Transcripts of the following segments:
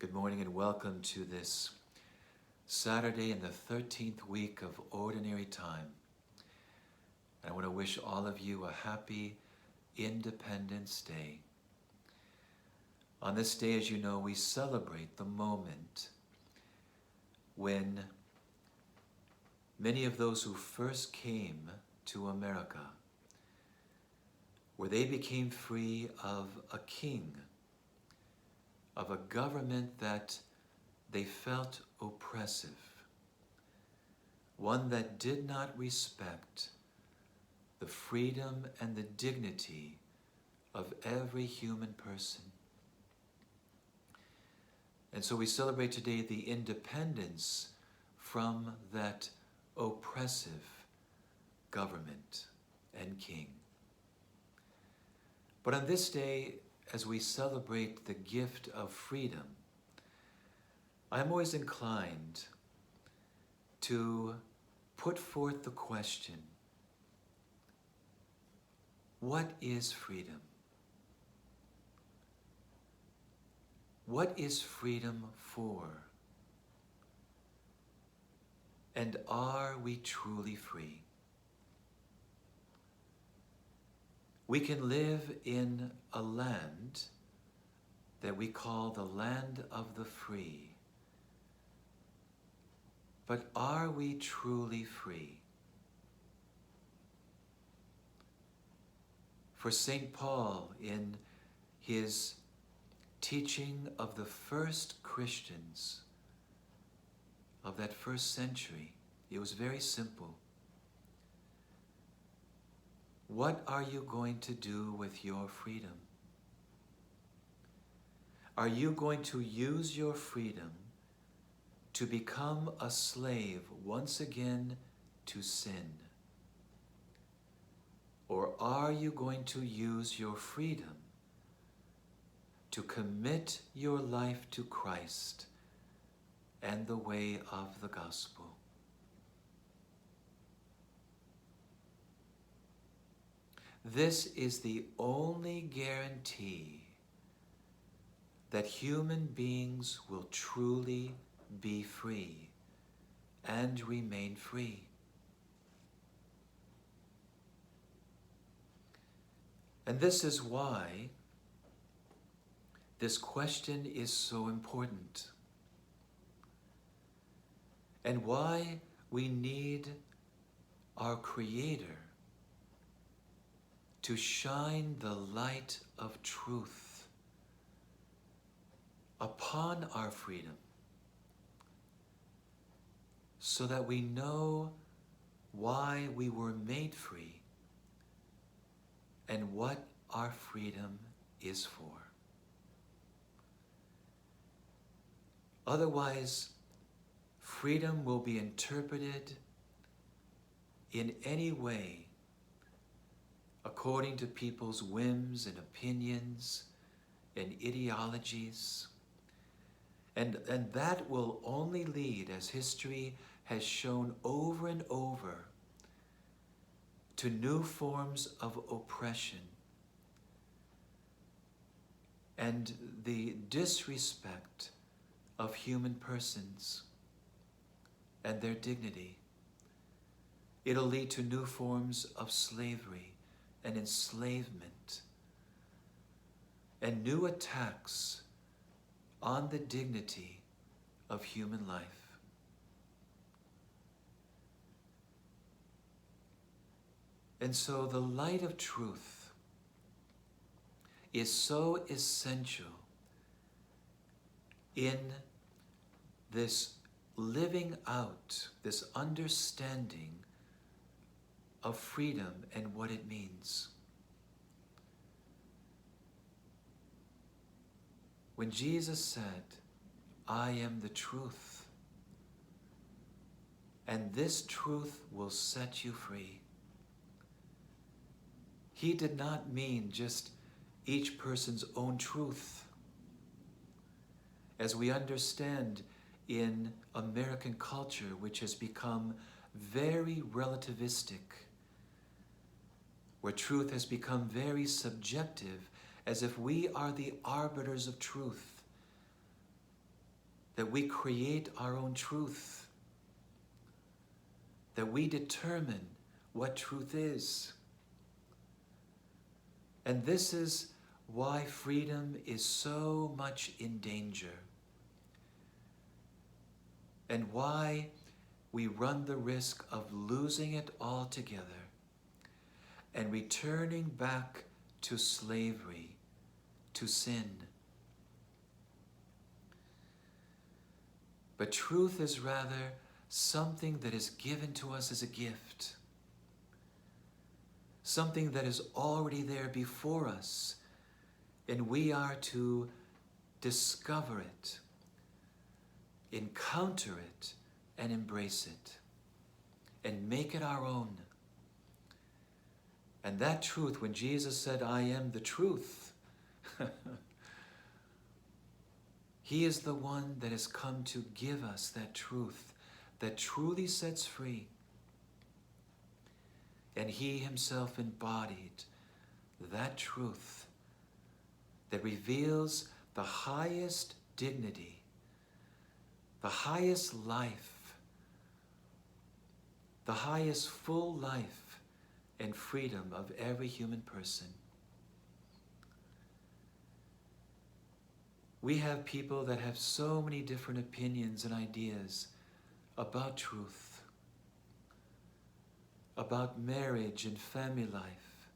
Good morning and welcome to this Saturday in the 13th week of Ordinary Time. And I want to wish all of you a happy Independence Day. On this day, as you know, we celebrate the moment when many of those who first came to America, where they became free of a king, of a government that they felt oppressive, one that did not respect the freedom and the dignity of every human person. And so we celebrate today the independence from that oppressive government and king. But on this day, as we celebrate the gift of freedom, I'm always inclined to put forth the question, what is freedom? What is freedom for? And are we truly free? We can live in a land that we call the land of the free. But are we truly free? For St. Paul, in his teaching of the first Christians of that first century, it was very simple. What are you going to do with your freedom? Are you going to use your freedom to become a slave once again to sin? Or are you going to use your freedom to commit your life to Christ and the way of the gospel? This is the only guarantee that human beings will truly be free and remain free. And this is why this question is so important, and why we need our Creator to shine the light of truth upon our freedom, so that we know why we were made free and what our freedom is for. Otherwise, freedom will be interpreted in any way according to people's whims and opinions and ideologies. And that will only lead, as history has shown over and over, to new forms of oppression and the disrespect of human persons and their dignity. It'll lead to new forms of slavery and enslavement and new attacks on the dignity of human life. And so the light of truth is so essential in this living out, this understanding of freedom and what it means. When Jesus said, "I am the truth, and this truth will set you free," he did not mean just each person's own truth. As we understand in American culture, which has become very relativistic, where truth has become very subjective, as if we are the arbiters of truth. that we create our own truth, that we determine what truth is. And this is why freedom is so much in danger, and why we run the risk of losing it altogether and returning back to slavery, to sin. But truth is rather something that is given to us as a gift, something that is already there before us, and we are to discover it, encounter it, and embrace it, and make it our own. And that truth, when Jesus said, "I am the truth," He is the one that has come to give us that truth that truly sets free. And He Himself embodied that truth that reveals the highest dignity, the highest life, the highest full life and freedom of every human person. We have people that have so many different opinions and ideas about truth, about marriage and family life,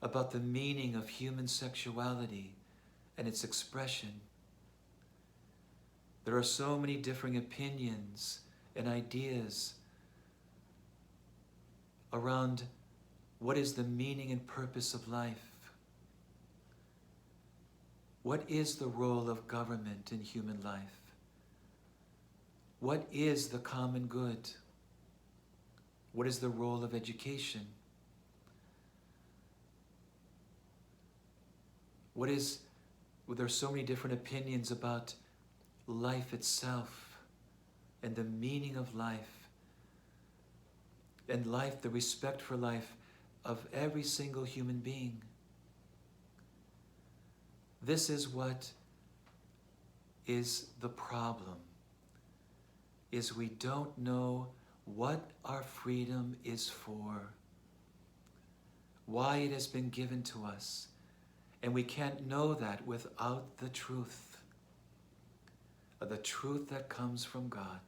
about the meaning of human sexuality and its expression. There are so many differing opinions and ideas around what is the meaning and purpose of life. What is the role of government in human life? What is the common good? What is the role of education? There are so many different opinions about life itself and the meaning of life and life, the respect for life of every single human being. This is what is the problem, is we don't know what our freedom is for, why it has been given to us, and we can't know that without the truth that comes from God.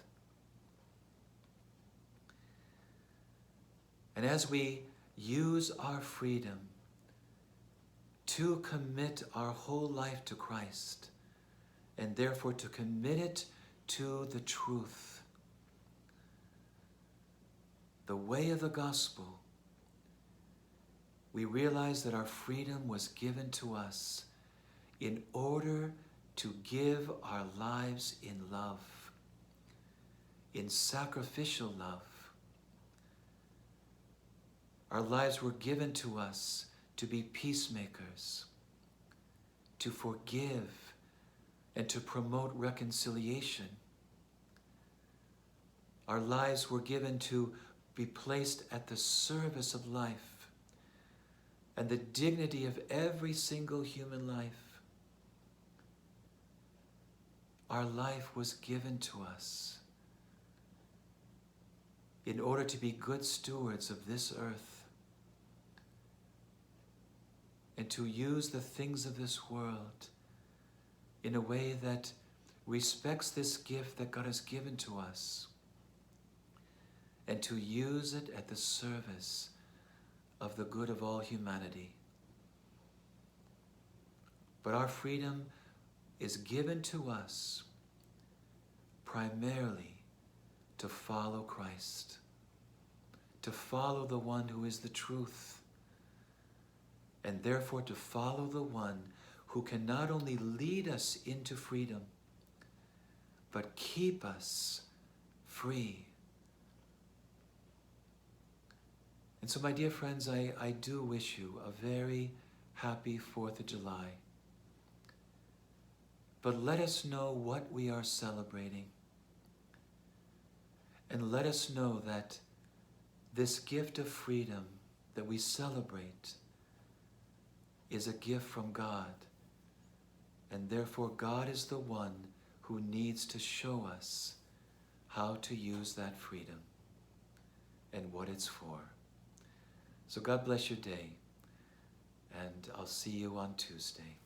And as we use our freedom to commit our whole life to Christ, and therefore to commit it to the truth, the way of the gospel, we realize that our freedom was given to us in order to give our lives in love, in sacrificial love. Our lives were given to us to be peacemakers, to forgive, and to promote reconciliation. Our lives were given to be placed at the service of life and the dignity of every single human life. Our life was given to us in order to be good stewards of this earth and to use the things of this world in a way that respects this gift that God has given to us, and to use it at the service of the good of all humanity. But our freedom is given to us primarily to follow Christ, to follow the one who is the truth, and therefore to follow the one who can not only lead us into freedom, but keep us free. And so, my dear friends, I do wish you a very happy 4th of July. But let us know what we are celebrating. And let us know that this gift of freedom that we celebrate is a gift from God. And therefore, God is the one who needs to show us how to use that freedom and what it's for. So God bless your day, and I'll see you on Tuesday.